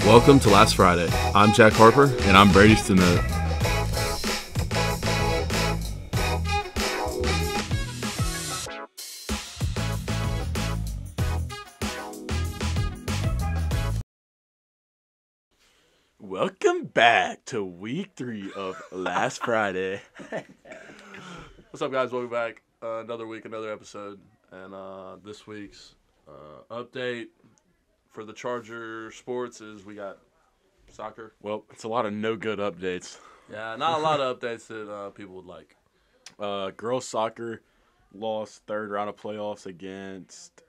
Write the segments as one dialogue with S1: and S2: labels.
S1: Welcome to Last Friday. I'm Jack Harper.
S2: And I'm Brady Stinnett.
S1: Welcome back to week 3 of Last Friday.
S2: What's up, guys? Welcome back. Another week, another episode. And this week's update for the Charger sports is we got soccer.
S1: Well, it's a lot of no good updates.
S2: Yeah, not a lot of updates that people would like.
S1: Girls soccer lost third round of playoffs against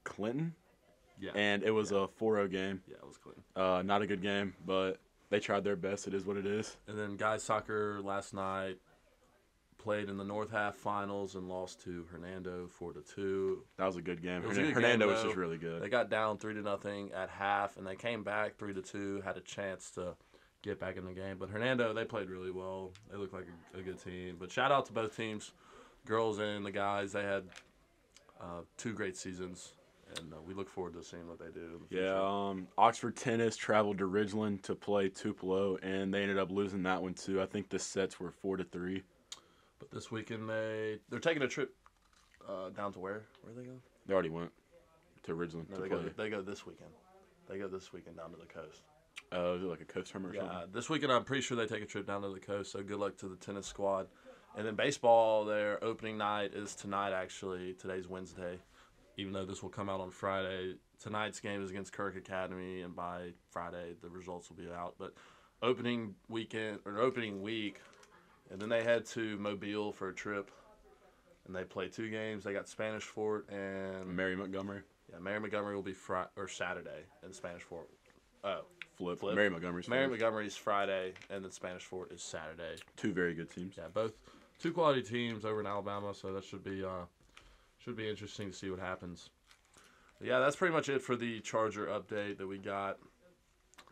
S1: Clinton.
S2: Yeah.
S1: And it was a 4-0 game.
S2: Yeah, it was Clinton.
S1: Not a good game, but they tried their best. It is what it is.
S2: And then guys soccer last night played in the North half finals and lost to Hernando 4-2.
S1: That was a good game.
S2: Hernando
S1: was just really good.
S2: They got down 3-0 at half, and they came back 3-2. Had a chance to get back in the game, but Hernando, they played really well. They looked like a good team. But shout out to both teams, girls and the guys. They had 2 great seasons, and we look forward to seeing what they do in the future.
S1: Yeah, Oxford Tennis traveled to Ridgeland to play Tupelo, and they ended up losing that one too. I think the sets were 4-3.
S2: But this weekend they're taking a trip down to where? Where are they going?
S1: They already went to Ridgeland to play.
S2: They go this weekend. They go this weekend down to the coast.
S1: Is it like a coast tournament or something?
S2: Yeah, this weekend I'm pretty sure they take a trip down to the coast, so good luck to the tennis squad. And then baseball, their opening night is tonight, actually. Today's Wednesday, even though this will come out on Friday. Tonight's game is against Kirk Academy, and by Friday the results will be out. But opening week, and then they head to Mobile for a trip, and they play 2 games. They got Spanish Fort and
S1: Mary Montgomery.
S2: Yeah, Mary Montgomery will be Saturday, and Spanish Fort.
S1: Flip. Mary Montgomery's
S2: Friday, and then Spanish Fort is Saturday.
S1: 2 very good teams.
S2: Yeah, both 2 quality teams over in Alabama, so that should be interesting to see what happens. But yeah, that's pretty much it for the Charger update that we got.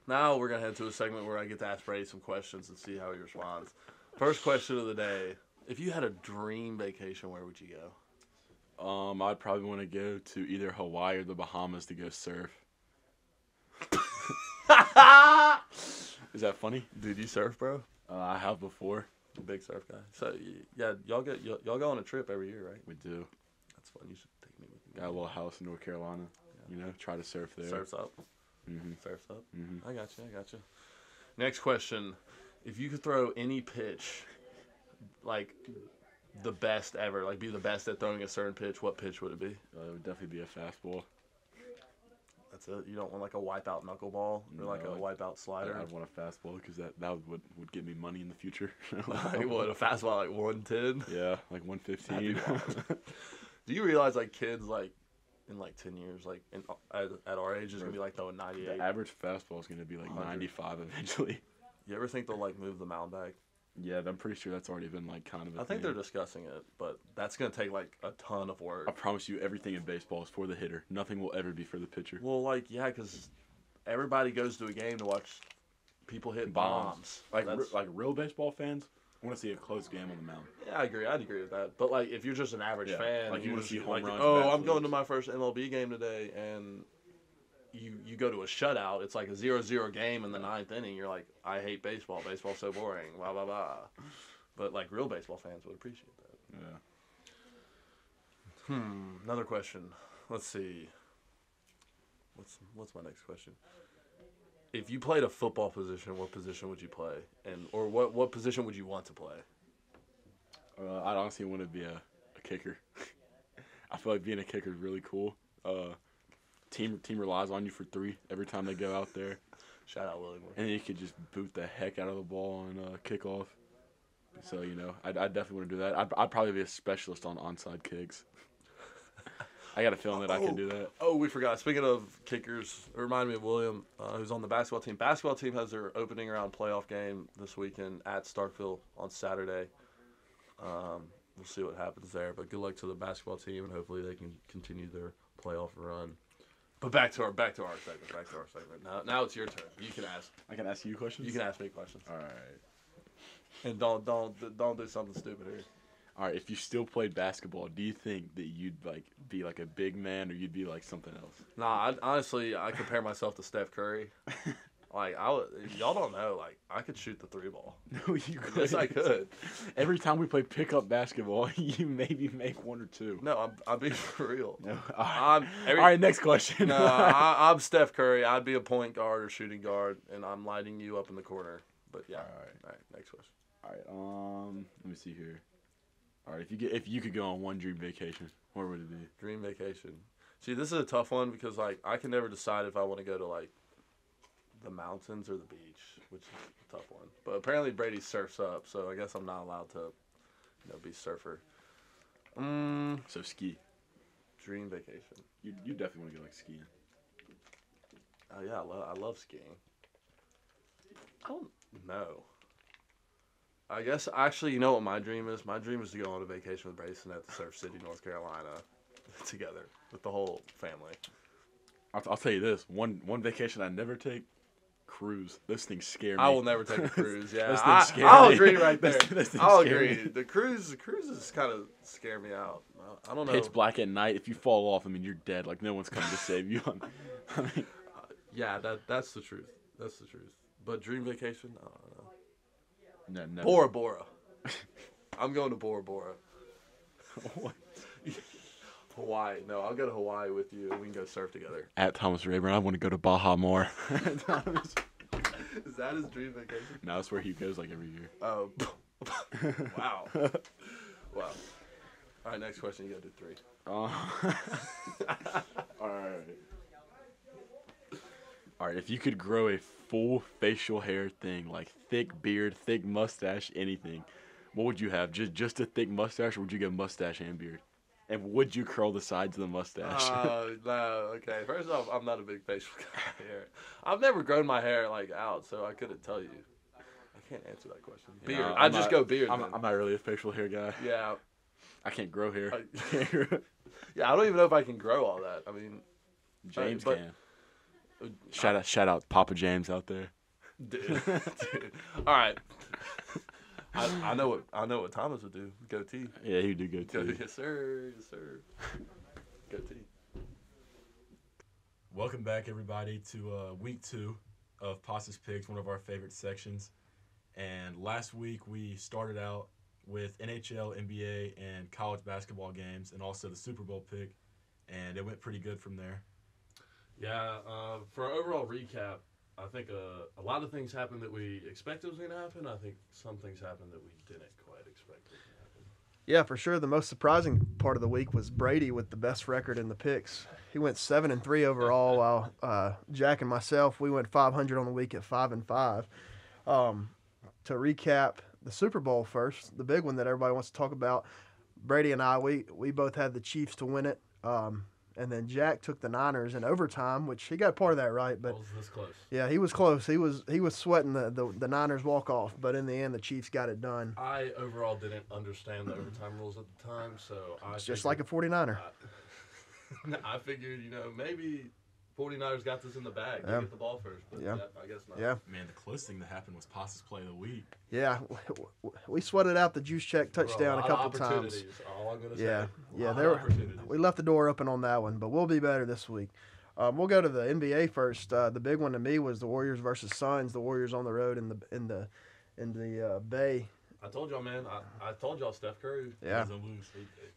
S2: Now we're gonna head to a segment where I get to ask Brady some questions and see how he responds. First question of the day: if you had a dream vacation, where would you go?
S1: I'd probably want to go to either Hawaii or the Bahamas to go surf. Is that funny?
S2: Dude, you surf, bro?
S1: I have before.
S2: Big surf guy. So yeah, y'all go on a trip every year, right?
S1: We do.
S2: That's fun. You should take me with you.
S1: Got a little house in North Carolina. Yeah. Try to surf there.
S2: Surfs up.
S1: Mm-hmm.
S2: Surfs up.
S1: Mm-hmm.
S2: I got you. Next question: if you could throw any pitch, like the best ever, like be the best at throwing a certain pitch, what pitch would it be?
S1: It would definitely be a fastball.
S2: That's it. You don't want like a wipeout knuckleball or like a wipeout slider.
S1: I'd want a fastball because that would get me money in the future.
S2: Like what, a fastball like 110?
S1: Yeah, like 115.
S2: Do you realize like kids like in like 10 years, like at our age, is gonna be like throwing 98?
S1: The average fastball is gonna be like 95 eventually.
S2: You ever think they'll like move the mound back?
S1: Yeah, I'm pretty sure that's already been like kind of.
S2: I think they're discussing it, but that's gonna take like a ton of work.
S1: I promise you, everything in baseball is for the hitter. Nothing will ever be for the pitcher.
S2: Well, like yeah, because everybody goes to a game to watch people hit bombs.
S1: Like real baseball fans want to see a close game on the mound.
S2: Yeah, I agree. I'd agree with that. But like, if you're just an average fan,
S1: like you want to see home runs.
S2: Oh, I'm going to my first MLB game today, and you go to a shutout. It's like a 0-0 game in the 9th inning. You're like, I hate baseball. Baseball's so boring. Blah blah blah. But like real baseball fans would appreciate that.
S1: Yeah.
S2: Another question. Let's see. What's my next question? If you played a football position, what position would you play? Or what position would you want to play?
S1: I'd honestly want to be a kicker. I feel like being a kicker is really cool. Team relies on you for 3 every time they go out there.
S2: Shout out William.
S1: And you could just boot the heck out of the ball on kickoff. So, I'd definitely want to do that. I'd probably be a specialist on onside kicks. I got a feeling that I can do that.
S2: Oh, we forgot. Speaking of kickers, it reminded me of William, who's on the basketball team. Basketball team has their opening round playoff game this weekend at Starkville on Saturday. We'll see what happens there. But good luck to the basketball team, and hopefully they can continue their playoff run. But back to our segment. Now it's your turn. You can ask.
S1: I can ask you questions?
S2: You can ask me questions.
S1: All right.
S2: And don't do something stupid here.
S1: All right, if you still played basketball, do you think that you'd like be like a big man or you'd be like something else?
S2: Nah, honestly, I compare myself to Steph Curry. Like y'all don't know. Like I could shoot the 3 ball.
S1: No, you could.
S2: Yes, I could.
S1: Every time we play pickup basketball, you maybe make 1 or 2.
S2: No, I'm being for real.
S1: No. All
S2: All
S1: right, next question.
S2: No, I'm Steph Curry. I'd be a point guard or shooting guard, and I'm lighting you up in the corner. But yeah. All right. Next question.
S1: All right. Let me see here. All right, if you could go on one dream vacation, where would it be?
S2: Dream vacation. See, this is a tough one because like I can never decide if I want to go to like the mountains or the beach, which is a tough one. But apparently Brady surfs up, so I guess I'm not allowed to, be surfer.
S1: So ski.
S2: Dream vacation.
S1: You definitely want to go like skiing.
S2: Oh yeah, I love skiing. I don't know. I guess actually, you know what my dream is? My dream is to go on a vacation with Brady Stinnett to Surf City, North Carolina, together with the whole family.
S1: I'll tell you this: one vacation I never take. Cruise. Those things scare me.
S2: I will never take a cruise. Yeah,
S1: Those things scare
S2: I'll
S1: me.
S2: agree right there. I'll agree.
S1: Me.
S2: The cruises kind of scare me out. I don't know.
S1: Pitch black at night. If you fall off, I mean, you're dead. Like no one's coming to save you. I mean,
S2: yeah, that's the truth. That's the truth. But dream vacation, I don't know.
S1: No.
S2: Bora Bora. I'm going to Bora Bora.
S1: What?
S2: Hawaii. No, I'll go to Hawaii with you and we can go surf together.
S1: At Thomas Rayburn, I want to go to Baja more.
S2: Is that his dream vacation?
S1: No, that's where he goes like every year.
S2: Oh. Wow. Wow. All right, next question. You got to do 3.
S1: All right. If you could grow a full facial hair thing, like thick beard, thick mustache, anything, what would you have? Just a thick mustache, or would you get mustache and beard? And would you curl the sides of the mustache?
S2: No. Okay. First off, I'm not a big facial guy here. I've never grown my hair like out, so I couldn't tell you. I can't answer that question. Beard.
S1: No,
S2: I'd just go beard.
S1: I'm not really a facial hair guy.
S2: Yeah.
S1: I can't grow hair.
S2: Yeah, I don't even know if I can grow all that. I mean,
S1: James can. Shout out Papa James out there.
S2: Dude. All right. I know what Thomas would do. Goatee.
S1: Yeah, he would do goatee.
S2: Yes, sir. Goatee.
S1: Welcome back, everybody, to week 2 of Passa's Picks, one of our favorite sections. And last week we started out with NHL, NBA, and college basketball games, and also the Super Bowl pick, and it went pretty good from there.
S2: Yeah. For an overall recap, I think a lot of things happened that we expected was going to happen. I think some things happened that we didn't quite expect to happen.
S3: Yeah, for sure. The most surprising part of the week was Brady with the best record in the picks. He went 7-3 overall, while Jack and myself, we went 500 on the week at 5-5. To recap the Super Bowl first, the big one that everybody wants to talk about, Brady and I, we both had the Chiefs to win it. And then Jack took the Niners in overtime, which he got part of that right. But
S2: was this close?
S3: Yeah, he was close. He was sweating the Niners walk off, but in the end, the Chiefs got it done.
S2: I overall didn't understand the overtime rules at the time, so
S3: It's just like a 49er.
S2: I figured, maybe 49ers got this in the bag. They get the ball first, but
S3: yeah,
S2: I guess not.
S3: Yeah.
S1: Man, the closest thing that happened was Passa's play of the week.
S3: Yeah, we sweated out the juice check touchdown a couple times.
S2: All I'm gonna
S3: say.
S2: Yeah,
S3: we left the door open on that one, but we'll be better this week. We'll go to the NBA first. The big one to me was the Warriors versus Suns. The Warriors on the road in the Bay.
S2: I told y'all, man. I told y'all, Steph Curry.
S3: Yeah.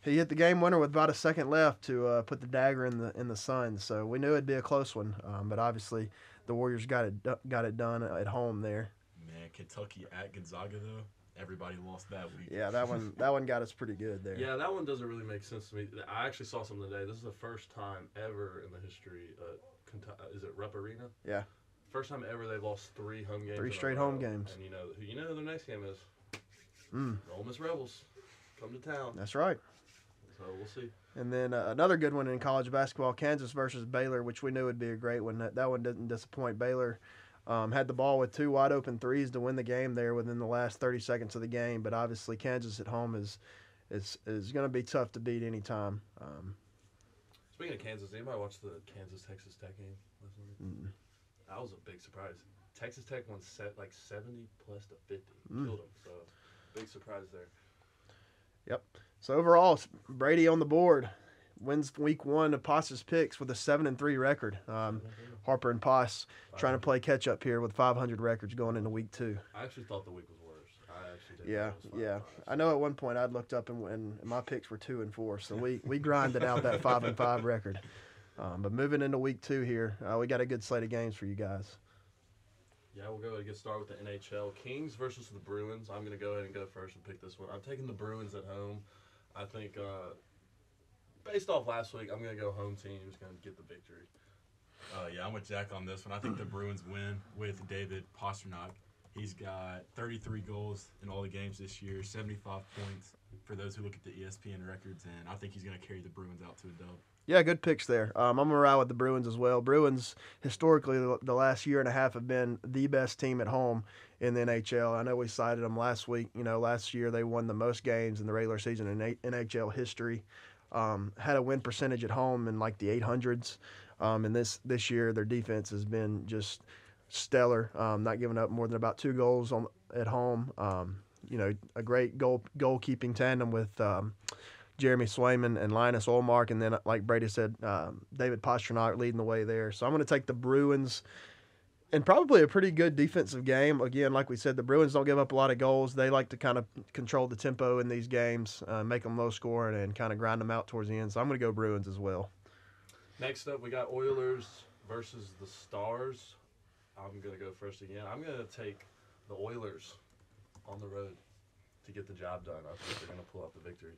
S3: He hit the game winner with about a second left to put the dagger in the Suns. So we knew it'd be a close one, but obviously the Warriors got it done at home there.
S1: Man, Kentucky at Gonzaga though. Everybody lost that week.
S3: Yeah, that one got us pretty good there.
S2: Yeah, that one doesn't really make sense to me. I actually saw something today. This is the first time ever in the history is it Rupp Arena?
S3: Yeah.
S2: First time ever they've lost 3 home games.
S3: 3 straight home games.
S2: And you know who their next game is? Ole Miss Rebels. Come to town.
S3: That's right.
S2: So we'll see.
S3: And then another good one in college basketball, Kansas versus Baylor, which we knew would be a great one. That one didn't disappoint. Baylor had the ball with 2 wide open threes to win the game there within the last 30 seconds of the game. But obviously Kansas at home is going to be tough to beat anytime.
S2: Speaking of Kansas, anybody watch the Kansas-Texas Tech game last night? That was a big surprise. Texas Tech won 70 plus to 50. Killed them. So big surprise there.
S3: Yep. So overall, Brady on the board wins week 1 of Poss's picks with a 7-3 record. Harper and Poss trying to play catch up here with 500 records going into week 2.
S2: I actually thought the week was worse. I actually did.
S3: Yeah,
S2: think it was
S3: yeah.
S2: 5-5,
S3: I know at one point I'd looked up and my picks were 2-4, so we grinded out that 5-5 record. But moving into week 2 here, we got a good slate of games for you guys.
S2: Yeah, we'll go ahead and get started with the NHL. Kings versus the Bruins. I'm going to go ahead and go first and pick this one. I'm taking the Bruins at home. I think, based off last week, I'm going to go home team who's going to get the victory.
S1: Yeah, I'm with Jack on this one. I think the Bruins win with David Pastrnak. He's got 33 goals in all the games this year, 75 points for those who look at the ESPN records, and I think he's going to carry the Bruins out to a dub.
S3: Yeah, good picks there. I'm going to ride with the Bruins as well. Bruins, historically, the last year and a half have been the best team at home in the NHL. I know we cited them last week. Last year they won the most games in the regular season in NHL history. Had a win percentage at home in like the 800s. And this year their defense has been just stellar, not giving up more than about 2 goals at home. A great goalkeeping tandem with Jeremy Swayman and Linus Ullmark, and then, like Brady said, David Pastrnak leading the way there. So I'm going to take the Bruins, and probably a pretty good defensive game. Again, like we said, the Bruins don't give up a lot of goals. They like to kind of control the tempo in these games, make them low scoring, and kind of grind them out towards the end. So I'm going to go Bruins as well.
S2: Next up, we got Oilers versus the Stars. I'm going to go first again. I'm going to take the Oilers on the road to get the job done. I think they're going to pull out the victory.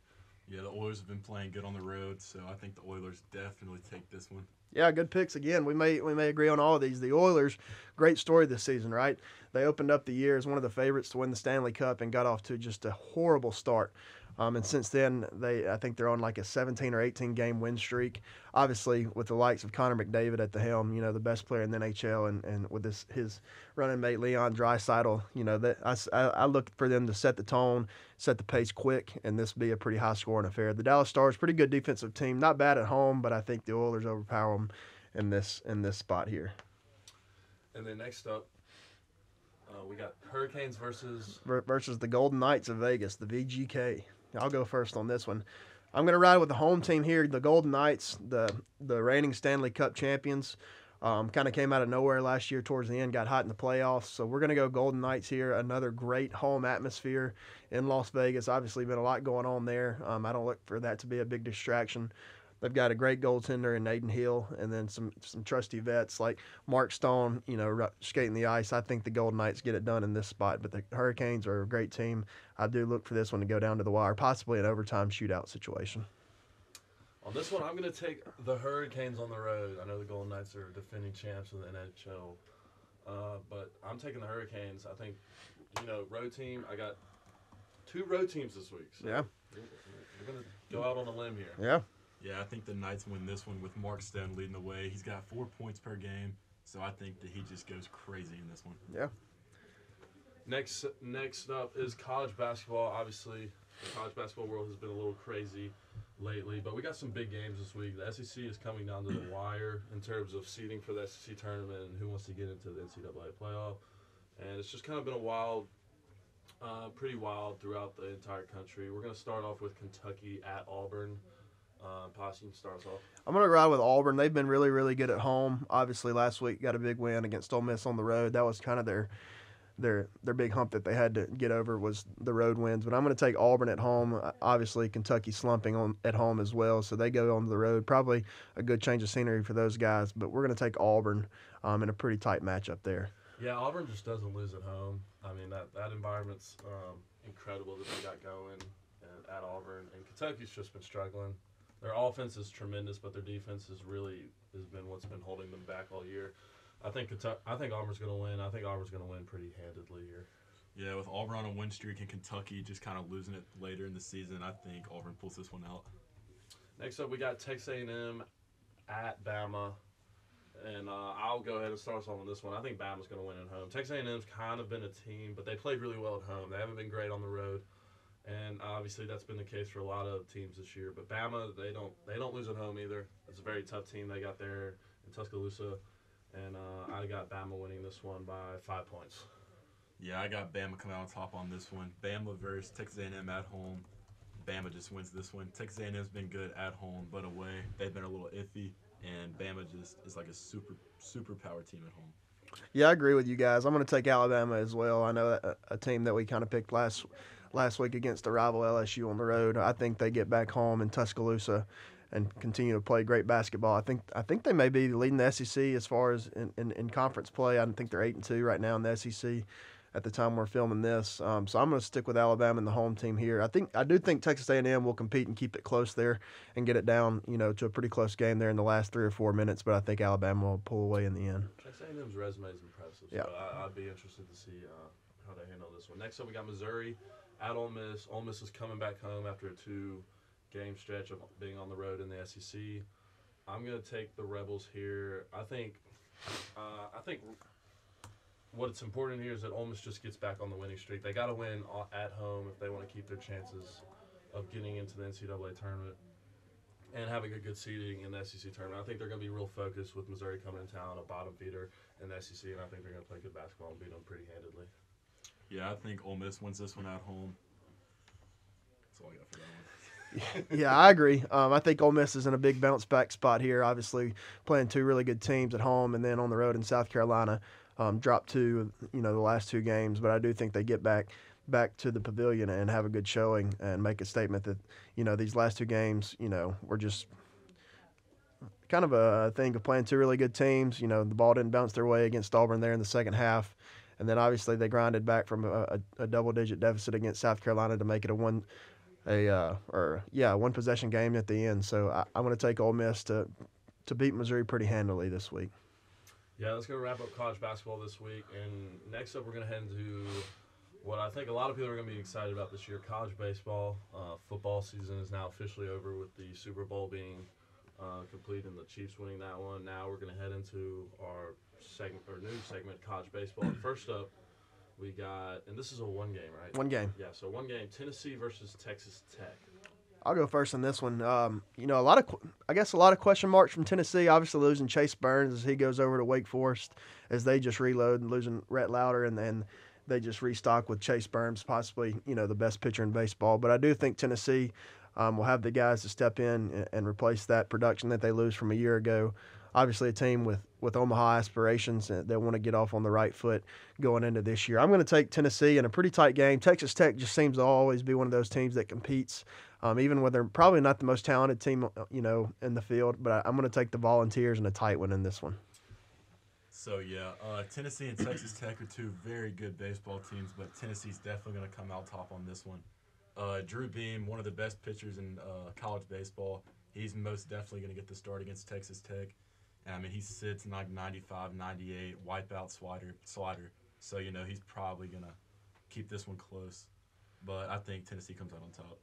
S1: Yeah, the Oilers have been playing good on the road, so I think the Oilers definitely take this one.
S3: Yeah, good picks again. We may agree on all of these. The Oilers, great story this season, right? They opened up the year as one of the favorites to win the Stanley Cup and got off to just a horrible start. And since then, I think they're on like a 17 or 18 game win streak. Obviously, with the likes of Connor McDavid at the helm, the best player in the NHL, and with his running mate Leon Draisaitl, that I look for them to set the tone, set the pace quick, and this be a pretty high scoring affair. The Dallas Stars, pretty good defensive team, not bad at home, but I think the Oilers overpower them in this spot here.
S2: And then next up, we got Hurricanes versus
S3: the Golden Knights of Vegas, the VGK. I'll go first on this one. I'm going to ride with the home team here, the Golden Knights, the reigning Stanley Cup champions. Kind of came out of nowhere last year towards the end, got hot in the playoffs. So we're going to go Golden Knights here. Another great home atmosphere in Las Vegas. Obviously been a lot going on there. I don't look for that to be a big distraction. They've got a great goaltender in Nathan Hill, and then some trusty vets like Mark Stone, skating the ice. I think the Golden Knights get it done in this spot, but the Hurricanes are a great team. I do look for this one to go down to the wire, possibly an overtime shootout situation.
S2: On this one, I'm going to take the Hurricanes on the road. I know the Golden Knights are defending champs in the NHL, but I'm taking the Hurricanes. I think, road team. I got 2 road teams this week. So
S3: yeah.
S2: We're going to go out on a limb here.
S3: Yeah.
S1: Yeah, I think the Knights win this one with Mark Stone leading the way. He's got 4 points per game, so I think that he just goes crazy in this one.
S3: Yeah.
S2: Next up is college basketball. Obviously, the college basketball world has been a little crazy lately, but we got some big games this week. The SEC is coming down to the wire in terms of seeding for the SEC tournament and who wants to get into the NCAA playoff. And it's just kind of been pretty wild throughout the entire country. We're going to start off with Kentucky at Auburn. Posse starts off.
S3: I'm going to ride with Auburn. They've been really, really good at home. Obviously, last week got a big win against Ole Miss on the road. That was kind of their big hump that they had to get over was the road wins. But I'm going to take Auburn at home. Obviously, Kentucky slumping at home as well, so they go on the road. Probably a good change of scenery for those guys. But we're going to take Auburn in a pretty tight matchup there.
S2: Yeah, Auburn just doesn't lose at home. I mean, that environment's incredible that they got going at Auburn. And Kentucky's just been struggling. Their offense is tremendous, but their defense has been what's been holding them back all year. I think Auburn's going to win. I think Auburn's going to win pretty handedly here.
S1: Yeah, with Auburn on a win streak and Kentucky just kind of losing it later in the season, I think Auburn pulls this one out.
S2: Next up, we got Texas A&M at Bama. And I'll go ahead and start us off on this one. I think Bama's going to win at home. Texas A&M's kind of been a team, but they played really well at home. They haven't been great on the road. And obviously that's been the case for a lot of teams this year. But Bama, they don't lose at home either. It's a very tough team they got there in Tuscaloosa. And I got Bama winning this one by 5 points.
S1: Yeah, I got Bama coming out on top on this one. Bama versus Texas A&M at home. Bama just wins this one. Texas A&M's been good at home, but away they've been a little iffy, and Bama just is like a super power team at home.
S3: Yeah, I agree with you guys. I'm going to take Alabama as well. I know a team that we kind of picked last week against the rival LSU on the road. I think they get back home in Tuscaloosa and continue to play great basketball. I think they may be leading the SEC as far as in conference play. I think they're 8-2 right now in the SEC at the time we're filming this. So I'm going to stick with Alabama and the home team here. I do think Texas A&M will compete and keep it close there and get it down, to a pretty close game there in the last 3 or 4 minutes. But I think Alabama will pull away in the end.
S2: Texas A&M's resume is impressive.
S3: Yeah.
S2: So I'd be interested to see how they handle this one. Next up, we got Missouri at Ole Miss. Ole Miss is coming back home after a 2-game stretch of being on the road in the SEC. I'm going to take the Rebels here. I think what's important here is that Ole Miss just gets back on the winning streak. They got to win at home if they want to keep their chances of getting into the NCAA tournament and having a good seeding in the SEC tournament. I think they're going to be real focused with Missouri coming in town, a bottom feeder in the SEC, and I think they're going to play good basketball and beat them pretty handedly.
S1: Yeah, I think Ole Miss wins this one at home. That's all I got for that one.
S3: Yeah, I agree. I think Ole Miss is in a big bounce back spot here. Obviously, playing 2 really good teams at home and then on the road in South Carolina. Dropped 2, the last 2 games, but I do think they get back to the pavilion and have a good showing and make a statement that these last 2 games, were just kind of a thing of playing 2 really good teams. The ball didn't bounce their way against Auburn there in the second half. And then obviously they grinded back from a double-digit deficit against South Carolina to make it a one possession game at the end. So I'm going to take Ole Miss to beat Missouri pretty handily this week.
S2: Yeah, that's going to wrap up college basketball this week. And next up, we're going to head into what I think a lot of people are going to be excited about this year, college baseball. Football season is now officially over with the Super Bowl being complete and the Chiefs winning that one. Now we're going to head into our new segment, college baseball. And first up, we got, and this is a 1 game, right?
S3: 1 game.
S2: Yeah, so 1 game, Tennessee versus Texas Tech.
S3: I'll go first on this one. A lot of question marks from Tennessee. Obviously losing Chase Burns as he goes over to Wake Forest as they just reload and losing Rhett Lauder, and then they just restock with Chase Burns, possibly the best pitcher in baseball. But I do think Tennessee will have the guys to step in and replace that production that they lose from a year ago. Obviously a team with Omaha aspirations that want to get off on the right foot going into this year. I'm going to take Tennessee in a pretty tight game. Texas Tech just seems to always be one of those teams that competes, even when they're probably not the most talented team, in the field. But I'm going to take the Volunteers in a tight one in this one.
S1: So, yeah, Tennessee and Texas Tech are 2 very good baseball teams, but Tennessee's definitely going to come out top on this one. Drew Beam, one of the best pitchers in college baseball, he's most definitely going to get the start against Texas Tech. He sits like 95, 98, wipeout slider. So, he's probably going to keep this one close. But I think Tennessee comes out on top.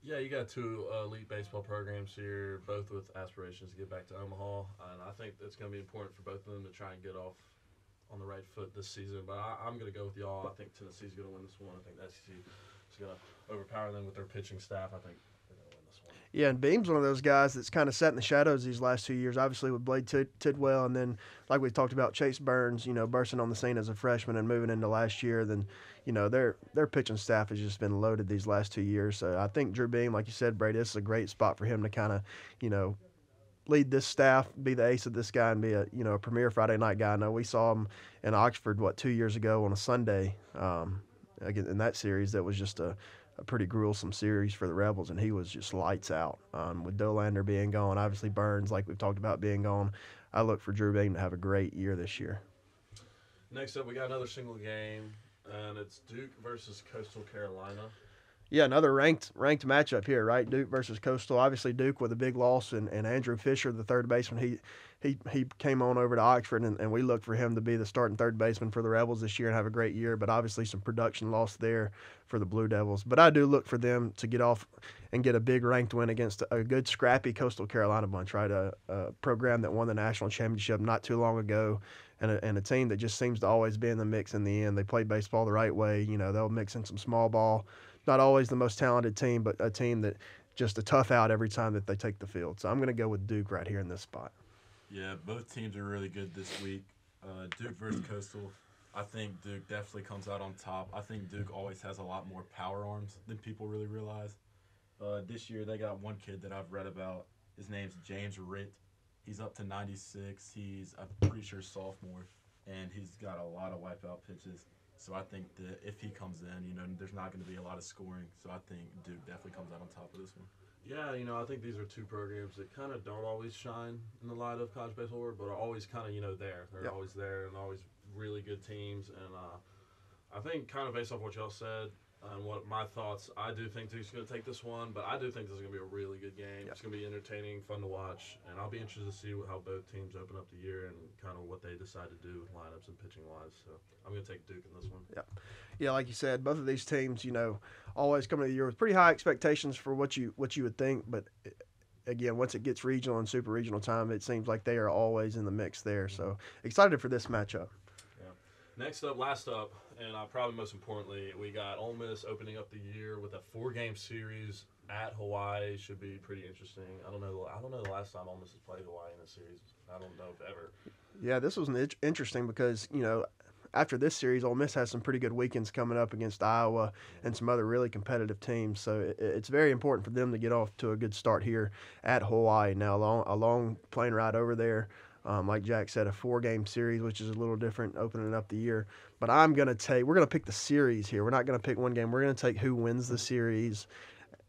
S2: Yeah, you got 2 elite baseball programs here, both with aspirations to get back to Omaha. And I think it's going to be important for both of them to try and get off on the right foot this season. But I'm going to go with y'all. I think Tennessee's going to win this one. I think SEC is going to overpower them with their pitching staff. I think they're going to win this one.
S3: Yeah, and Beam's one of those guys that's kind of sat in the shadows these last 2 years, obviously with Blade Tidwell, and then, like we talked about, Chase Burns, bursting on the scene as a freshman and moving into last year. Then, their pitching staff has just been loaded these last 2 years. So I think Drew Beam, like you said, Brady, this is a great spot for him to kind of, lead this staff, be the ace of this guy, and be a premier Friday night guy. I know we saw him in Oxford, 2 years ago on a Sunday, again in that series that was just a pretty gruesome series for the Rebels, and he was just lights out. With Dolander being gone, obviously Burns, like we've talked about, being gone, I look for Drew Beam to have a great year this year.
S2: Next up, we got another single game, and it's Duke versus Coastal Carolina.
S3: Yeah, another ranked matchup here, right? Duke versus Coastal. Obviously, Duke with a big loss, and Andrew Fisher, the third baseman, he came on over to Oxford, and we look for him to be the starting third baseman for the Rebels this year and have a great year. But obviously, some production loss there for the Blue Devils. But I do look for them to get off and get a big ranked win against a good, scrappy Coastal Carolina bunch, right? A program that won the national championship not too long ago, and a team that just seems to always be in the mix in the end. They play baseball the right way. They'll mix in some small ball. Not always the most talented team, but a team that just a tough out every time that they take the field. So I'm going to go with Duke right here in this spot.
S1: Yeah, both teams are really good this week. Duke versus Coastal, I think Duke definitely comes out on top. I think Duke always has a lot more power arms than people really realize. This year they got one kid that I've read about. His name's James Ritt. He's up to 96. He's, I'm pretty sure, sophomore, and he's got a lot of wipeout pitches. So I think that if he comes in, there's not going to be a lot of scoring. So I think Duke definitely comes out on top of this one.
S2: Yeah, I think these are two programs that kind of don't always shine in the light of college baseball, but are always kind of, there. They're always there and always really good teams. And I think kind of based off what y'all said and what my thoughts, I do think Duke's going to take this one, but I do think this is going to be a really good game. It's going to be entertaining, fun to watch, and I'll be interested to see how both teams open up the year and kind of what they decide to do with lineups and pitching-wise. So I'm going to take Duke in this one.
S3: Yeah, like you said, both of these teams, always come into the year with pretty high expectations for what you would think, but again, once it gets regional and super regional time, it seems like they are always in the mix there. So excited for this matchup.
S2: Next up, last up, and probably most importantly, we got Ole Miss opening up the year with a 4-game series at Hawaii. Should be pretty interesting. I don't know the last time Ole Miss has played Hawaii in a series. I don't know if ever.
S3: Yeah, this was interesting because after this series, Ole Miss has some pretty good weekends coming up against Iowa and some other really competitive teams. So it's very important for them to get off to a good start here at Hawaii. Now, a long plane ride over there. Like Jack said, a 4-game series, which is a little different opening up the year. But we're going to pick the series here. We're not going to pick one game. We're going to take who wins the series.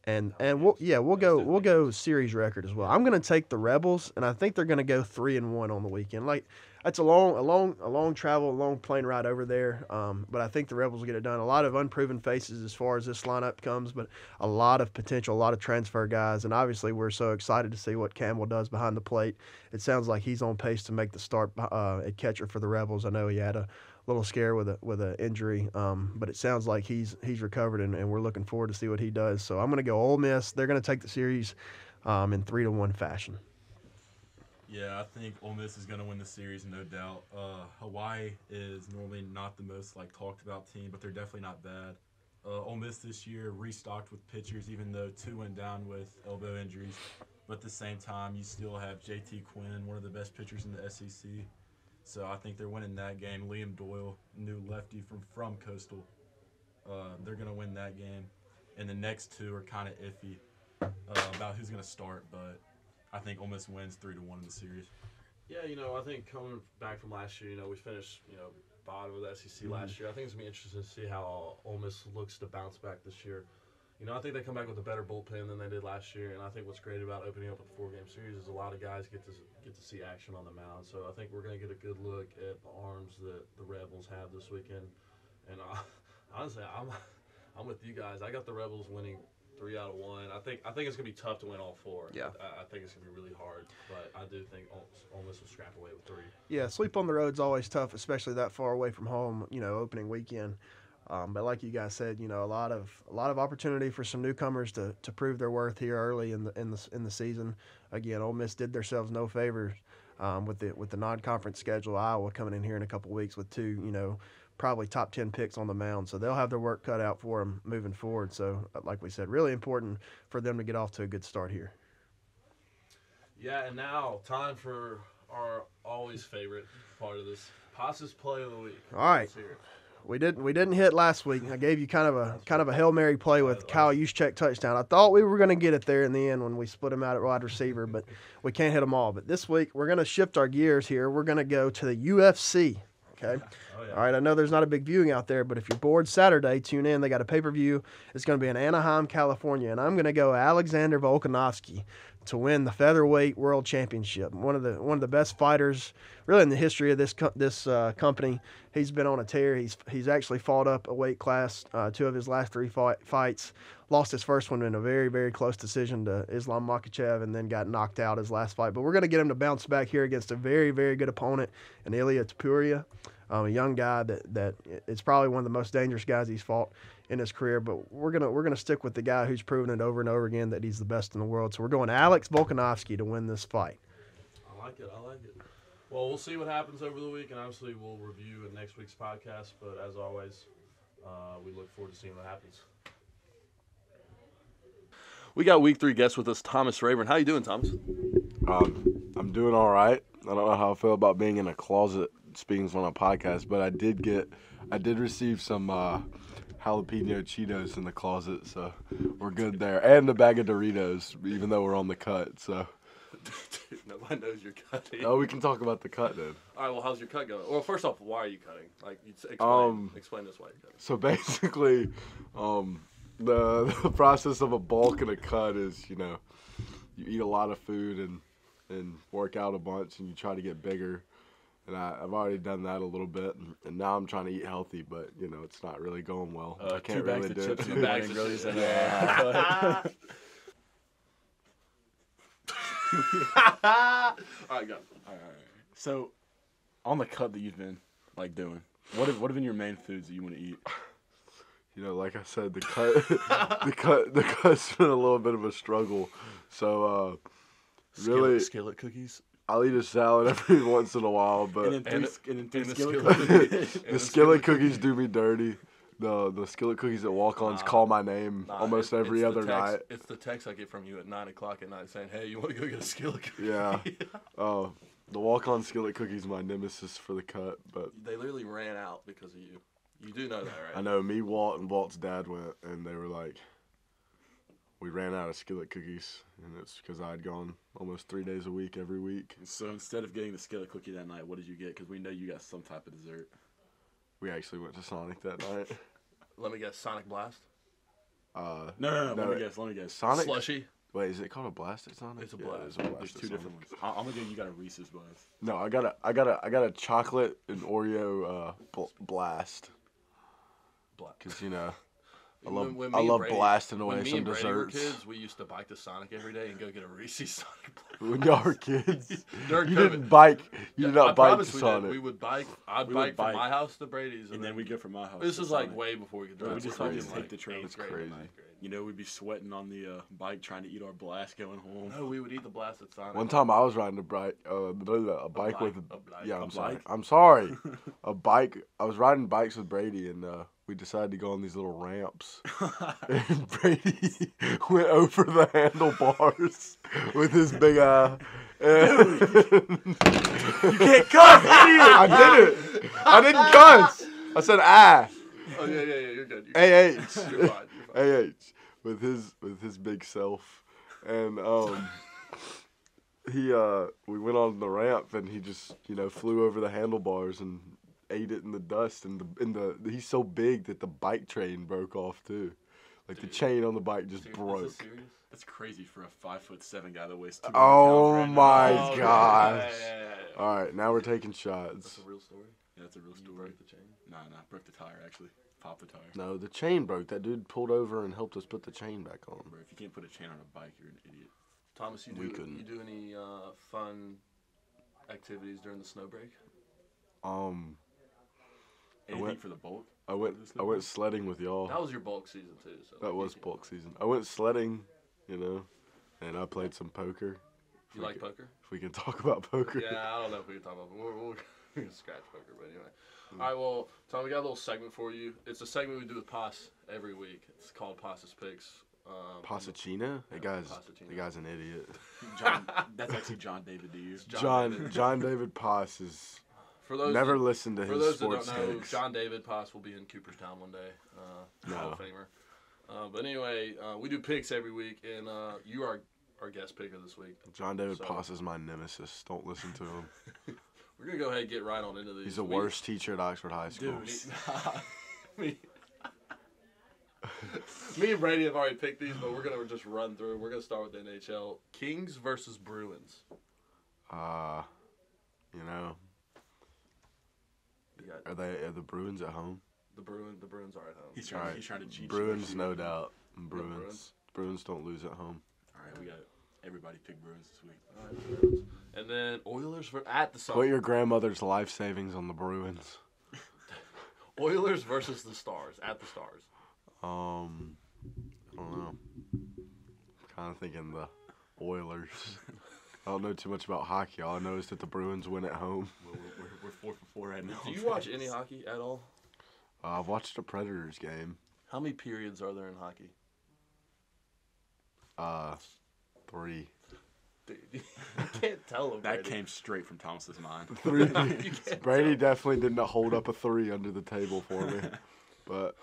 S3: And we'll go series record as well. I'm going to take the Rebels, and I think they're going to go 3-1 on the weekend. Like, that's a long travel, a long plane ride over there. But I think the Rebels will get it done. A lot of unproven faces as far as this lineup comes, but a lot of potential, a lot of transfer guys. And obviously, we're so excited to see what Campbell does behind the plate. It sounds like he's on pace to make the start at catcher for the Rebels. I know he had a little scare with an injury, but it sounds like he's recovered, and we're looking forward to see what he does. So I'm going to go Ole Miss. They're going to take the series in 3-1 fashion.
S1: Yeah, I think Ole Miss is going to win the series, no doubt. Hawaii is normally not the most talked about team, but they're definitely not bad. Ole Miss this year restocked with pitchers, even though 2 went down with elbow injuries. But at the same time, you still have J.T. Quinn, one of the best pitchers in the SEC. So I think they're winning that game. Liam Doyle, new lefty from Coastal, they're going to win that game. And the next two are kind of iffy about who's going to start, but I think Ole Miss wins 3-1 in the series.
S2: Yeah, I think coming back from last year, we finished, bottom of the SEC last year. I think it's going to be interesting to see how Ole Miss looks to bounce back this year. I think they come back with a better bullpen than they did last year, and I think what's great about opening up a 4-game series is a lot of guys get to see action on the mound. So I think we're going to get a good look at the arms that the Rebels have this weekend. And honestly, I'm with you guys. I got the Rebels winning 3 out of 1. I think it's going to be tough to win all 4.
S3: Yeah.
S2: I think it's going to be really hard, but I do think Ole Miss will scrap away with 3.
S3: Yeah, sleep on the road's always tough, especially that far away from home, opening weekend. But like you guys said, a lot of opportunity for some newcomers to prove their worth here early in the season. Again, Ole Miss did themselves no favors with the non-conference schedule. Iowa coming in here in a couple weeks with 2, probably top 10 picks on the mound, so they'll have their work cut out for them moving forward. So, like we said, really important for them to get off to a good start here.
S2: Yeah, and now time for our always favorite part of this, Passa's play of the week.
S3: All right. We didn't hit last week. I gave you kind of a Hail Mary play with Kyle Juszczyk touchdown. I thought we were going to get it there in the end when we split him out at wide receiver, but we can't hit them all. But this week we're going to shift our gears here. We're going to go to the UFC. Okay.
S2: Oh, yeah.
S3: All right. I know there's not a big viewing out there, but if you're bored Saturday, tune in. They got a pay-per-view. It's going to be in Anaheim, California, and I'm going to go Alexander Volkanovski to win the featherweight world championship. One of the best fighters really in the history of this company. He's been on a tear. He's actually fought up a weight class. 2 of his last 3 fights. Lost his first one in a very, very close decision to Islam Makhachev, and then got knocked out his last fight. But we're going to get him to bounce back here against a very, very good opponent in Ilia Topuria, a young guy that is probably one of the most dangerous guys he's fought in his career. But we're gonna stick with the guy who's proven it over and over again that he's the best in the world. So we're going Alex Volkanovski to win this fight.
S2: I like it. Well, we'll see what happens over the week, and obviously we'll review in next week's podcast. But as always, we look forward to seeing what happens. We got week 3 guest with us, Thomas Rayburn. How you doing, Thomas?
S4: I'm doing all right. I don't know how I feel about being in a closet speaking on a podcast, but I did receive some jalapeno Cheetos in the closet, so we're good there. And a bag of Doritos, even though we're on the cut. So.
S2: Dude, nobody knows you're cutting.
S4: Oh, we can talk about the cut then.
S2: All right. Well, how's your cut going? Well, first off, why are you cutting? Like, explain this why you're cutting.
S4: So basically, the process of a bulk and a cut is, you eat a lot of food and work out a bunch, and you try to get bigger. And I've already done that a little bit, and now I'm trying to eat healthy, but it's not really going well. I can't really do it.
S1: 2 bags of chips and
S2: All right, go.
S1: All right. So, on the cut that you've been doing, what have been your main foods that you want to eat?
S4: Like I said, the cut's been a little bit of a struggle. So, really,
S2: skillet cookies.
S4: I'll eat a salad every once in a while, but
S1: And then three
S2: the
S1: skillet
S2: skillet
S1: cookies.
S4: the skillet cookies do me dirty. The skillet cookies at walk-ons call my name almost every other night.
S2: It's the text I get from you at 9 o'clock at night saying, "Hey, you want to go get a skillet cookie?"
S4: Yeah. The walk-on skillet cookies my nemesis for the cut, but
S2: They literally ran out because of you. You do know that, right?
S4: I know me, Walt, and Walt's dad went, and they were like, we ran out of skillet cookies, and it's because I'd gone almost 3 days a week every week.
S1: So instead of getting the skillet cookie that night, what did you get? Because we know you got some type of dessert.
S4: We actually went to Sonic that night.
S2: Let me guess, Sonic Blast?
S1: No.
S4: No,
S1: Let me guess.
S4: Sonic?
S2: Slushy?
S4: Wait, is it called a Blast at Sonic?
S2: It's a
S4: Yeah,
S2: Blast.
S4: it's a Blast
S1: There's
S4: at
S1: 2
S4: Sonic.
S1: different ones. I'm gonna get you got a Reese's Blast.
S4: No, I got a chocolate and Oreo blast. Because I love
S2: When me and Brady-
S4: blasting
S2: When
S4: away
S2: me
S4: some
S2: and Brady were
S4: desserts.
S2: kids, we used to bike to Sonic every day and go get a Reese's Sonic Blast.
S4: When y'all were kids,
S2: During
S4: you
S2: COVID.
S4: didn't bike. You did
S2: I
S4: not bike to
S2: promise we did.
S4: Sonic.
S2: We would bike. I'd
S1: We
S2: bike
S1: would
S2: from
S1: bike.
S2: my house to Brady's.
S1: And then we go from my house.
S2: This
S1: to
S2: was like
S1: Sonic.
S2: way before we could drive.
S1: We
S4: That's
S1: just
S4: crazy.
S1: take the trail.
S4: That's
S2: Grade,
S4: crazy.
S2: ninth grade.
S1: We'd be sweating on the bike trying to eat our blast going home.
S2: No, we would eat the blast at Sonic.
S4: One time I was riding a bike with
S2: a
S4: I'm sorry.
S1: bike?
S4: I'm sorry. A bike. I was riding bikes with Brady, and we decided to go on these little ramps. And Brady went over the handlebars with his big eye.
S1: You can't cuss, idiot!
S4: I did it. I didn't cuss. I said I.
S2: Oh yeah, you're good.
S4: AH.
S2: You're fine.
S4: AH with his big self, and we went on the ramp, and he just flew over the handlebars and ate it in the dust, and he's so big that the bike chain broke off too, like the chain on the bike just broke.
S2: Is this serious?
S1: That's crazy for a 5'7" guy that weighs 200
S4: Oh
S1: pounds right
S4: my
S1: now.
S2: Oh,
S4: gosh!
S2: yeah.
S4: All right, now we're taking
S2: That's
S4: shots.
S2: a real story.
S1: Yeah, that's a real
S2: You
S1: story.
S2: broke the chain.
S1: Nah, broke the tire actually. Popped the tire.
S4: No, the chain broke. That dude pulled over and helped us put the chain back on.
S1: Bro, if you can't put a chain on a bike, you're an idiot.
S2: Thomas,
S4: We couldn't.
S2: you do any fun activities during the snow break?
S1: Anything
S4: went-
S1: for the bulk?
S4: I went sledding with y'all.
S2: That was your bulk season too. So
S4: That was bulk season. I went sledding, and I played some poker.
S2: You like poker?
S4: If we can talk about poker.
S2: Yeah, I don't know if we can talk about it. We're gonna scratch poker, but anyway. All right, well, Tom, we got a little segment for you. It's a segment we do with Pos every week. It's called Pos's Picks.
S4: Pasachina? That guy's
S2: Pasachina.
S4: the guy's an idiot.
S1: That's actually John David to you.
S4: John David Pos is
S2: For those
S4: never
S2: that,
S4: listened to
S2: for
S4: his
S2: those that
S4: sports
S2: don't know,
S4: takes.
S2: John David Pos will be in Cooperstown one day. Hall of Famer. But anyway, we do picks every week, and you are our guest picker this week.
S4: John David
S2: So-
S4: Pos is my nemesis. Don't listen to him.
S2: We're gonna go ahead and get right on into these.
S4: He's the worst teacher at Oxford High School.
S2: Me and Brady have already picked these, but we're gonna just run through. We're gonna start with the NHL. Kings versus Bruins.
S4: You know,
S2: You got
S4: are the Bruins at home?
S2: the Bruins are at home.
S1: He's
S4: All
S1: trying.
S4: right.
S1: He's trying to cheat.
S4: Bruins, no doubt.
S2: Bruins.
S4: Bruins. Bruins don't lose at home.
S1: All right, we got everybody pick Bruins this week.
S2: All right, Bruins. And then Oilers at the Sun.
S4: Put your grandmother's life savings on the Bruins.
S2: Oilers versus the Stars at the Stars.
S4: I don't know. Kind of thinking the Oilers. I don't know too much about hockey. All I know is that the Bruins win at home.
S1: We're 4 for 4 right now.
S2: Do you watch any hockey at all?
S4: I've watched a Predators game.
S2: How many periods are there in hockey?
S4: 3.
S2: Dude, you can't tell them.
S1: That
S2: Brady.
S1: came straight from Thomas's mind.
S4: 3.
S2: You can't
S4: Brady definitely didn't hold up a 3 under the table for me. But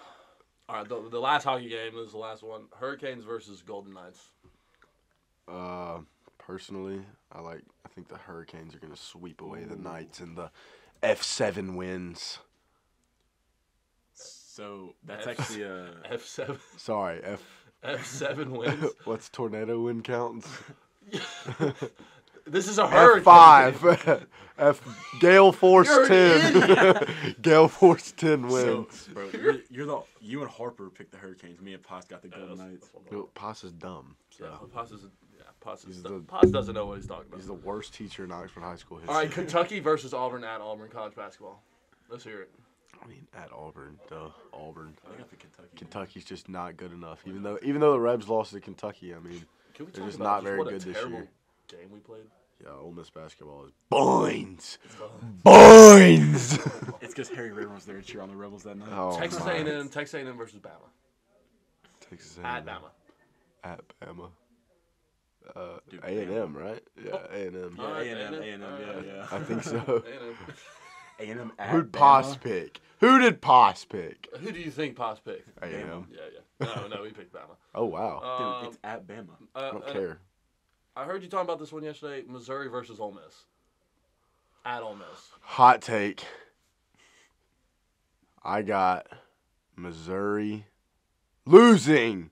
S2: All right, the last hockey game, this is the last one. Hurricanes versus Golden Knights.
S4: Personally, I think the Hurricanes are going to sweep away the Knights in the F7 wins.
S1: So that's actually a
S2: F7.
S4: Sorry,
S2: F7 wins.
S4: What's tornado win counts?
S2: This is a hurricane.
S4: F5. Gale Force
S2: You're an
S4: 10. Gale Force 10
S1: so,
S4: wins.
S1: bro. You and Harper picked the Hurricanes. Me and Paz got the Golden Knights.
S4: Paz is dumb. So.
S2: Paz doesn't know what he's talking about.
S4: He's the worst teacher in Oxford High School history.
S2: All right, Kentucky versus Auburn at Auburn college basketball. Let's hear it.
S4: I mean, at Auburn, Auburn.
S1: I got the Kentucky.
S4: Kentucky's just not good enough. Even though the Rebs lost to Kentucky, I mean,
S2: Can we
S4: they're
S2: talk
S4: just
S2: about
S4: not
S2: just
S4: very
S2: what
S4: good
S2: a
S4: this
S2: terrible
S4: year.
S2: game we played?
S4: Yeah, Ole Miss basketball is boings.
S1: It's because Harry Rayburn was there to cheer on the Rebels that night.
S4: Oh,
S2: Texas
S4: my.
S2: A&M versus Bama.
S4: Texas
S2: At
S4: A&M.
S2: Bama.
S4: At Bama.
S1: Dude,
S4: A&M, right? Yeah, A&M.
S1: Yeah, A&M, yeah.
S4: I think so.
S2: A&M.
S1: A&M at
S4: Who'd
S1: Bama?
S4: Paz pick? Who did Paz pick?
S2: Who do you think Paz picked?
S4: A&M.
S2: Yeah. No, we picked Bama.
S4: Oh, wow.
S1: Dude, it's at Bama.
S4: I don't care.
S2: I heard you talking about this one yesterday. Missouri versus Ole Miss. At Ole Miss.
S4: Hot take. I got Missouri losing.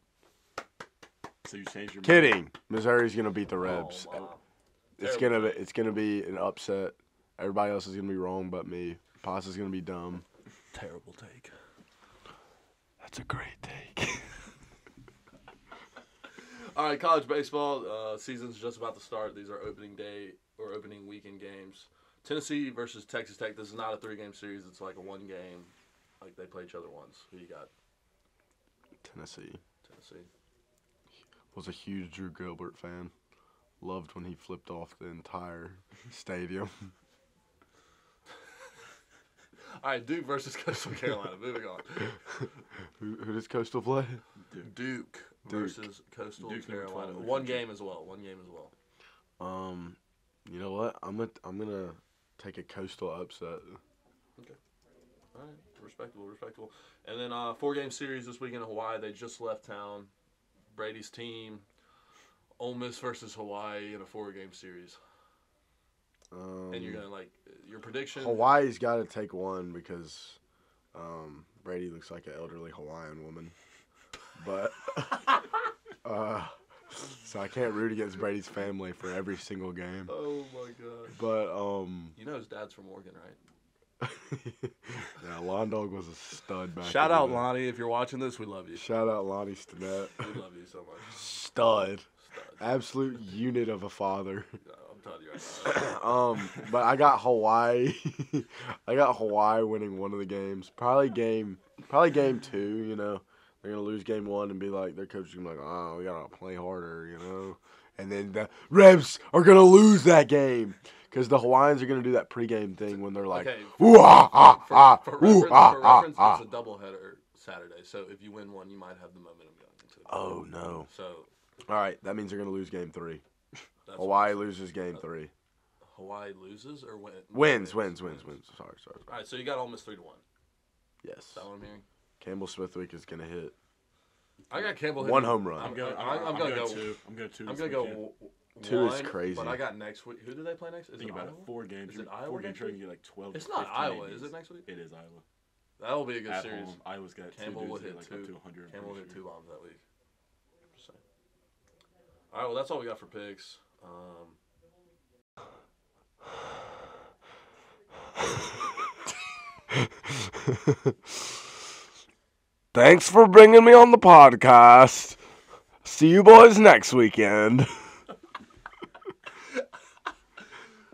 S1: So you changed your mind?
S4: Kidding. Missouri's gonna beat the Rebs.
S2: Oh, wow.
S4: It's gonna be an upset. Everybody else is gonna be wrong but me. Paz is gonna be dumb.
S2: Terrible take.
S4: That's a great take.
S2: All right, college baseball season's just about to start. These are opening day or opening weekend games. Tennessee versus Texas Tech. This is not a 3-game series. It's like a 1 game. Like they play each other once. Who you got?
S4: Tennessee.
S2: Tennessee.
S4: Was a huge Drew Gilbert fan. Loved when he flipped off the entire stadium.
S2: All right, Duke versus Coastal Carolina. Moving on.
S4: Who does Coastal play?
S2: Duke versus Coastal Carolina. One game as well.
S4: You know what? I'm gonna take a Coastal upset.
S2: Okay. All right. Respectable. And then 4-game series this weekend in Hawaii. They just left town. Brady's team. Ole Miss versus Hawaii in a 4-game series. And you're gonna your prediction.
S4: Hawaii's got to take one because Brady looks like an elderly Hawaiian woman. But so I can't root against Brady's family for every single game.
S2: Oh my god.
S4: But
S2: you know his dad's from Oregon, right?
S4: yeah, Lawn Dog was a stud back.
S2: Shout
S4: in the
S2: out
S4: day.
S2: Lonnie, if you're watching this, we love you.
S4: Shout out Lonnie Stinnett.
S2: We love you so much.
S4: Stud. Absolute unit of a father.
S2: I'm telling you right now.
S4: But I got Hawaii. I got Hawaii winning one of the games. Probably game 2, you know. They're going to lose game 1 and be like, their coach is going to be like, oh, we got to play harder, you know. And then the Rebs are going to lose that game. Because the Hawaiians are going to do that pregame thing when they're like,
S2: okay,
S4: ooh, ah, ah, ah,
S2: for
S4: ooh,
S2: reference,
S4: ah,
S2: for
S4: ah,
S2: reference
S4: ah.
S2: it's a doubleheader Saturday. So if you win one, you might have the momentum going into it.
S4: Oh, no.
S2: So
S4: All right, that means they're going to lose game 3.
S2: that's
S4: Hawaii loses game 3.
S2: Hawaii loses or
S4: Wins. Sorry.
S2: All right, so you got almost 3-1.
S4: Yes.
S2: Is that what I'm hearing?
S4: Campbell Smithwick is going to hit
S2: I got Campbell
S4: one
S2: hitting-
S4: home run.
S2: I'm going to go
S1: 2. I'm going 2.
S2: I'm going to go
S4: 2 is
S2: 1,
S4: crazy.
S2: But I got next week. Who do they play next? Is
S1: Think
S2: it
S1: about
S2: Iowa?
S1: it. 4 games.
S2: Is it Iowa
S1: 4 games,
S2: next
S1: you're
S2: week?
S1: going to get like 12.
S2: It's not
S1: 15
S2: Iowa.
S1: innings.
S2: Is it next week?
S1: It is Iowa.
S2: That will be a good
S1: At
S2: series.
S1: home, Iowa's got 2
S2: Campbell
S1: dudes
S2: would
S1: that
S2: hit
S1: like
S2: 2.
S1: up to 100.
S2: Campbell hit 2 bombs that week. Just saying. All right, well, that's all we got for picks.
S4: Thanks for bringing me on the podcast. See you boys next weekend.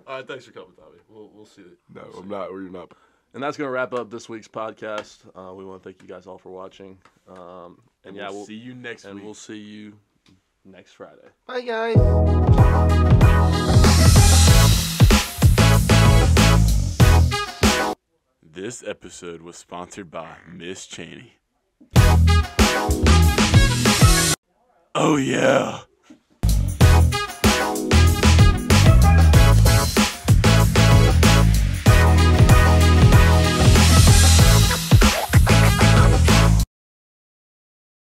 S2: All right, thanks for coming, Tommy. We'll see you.
S4: No, I'm not. You're not.
S2: And that's going to wrap up this week's podcast. We want to thank you guys all for watching.
S1: And we'll see you next week.
S2: And we'll see you next Friday.
S3: Bye, guys.
S1: This episode was sponsored by Miss Cheney. Oh, yeah.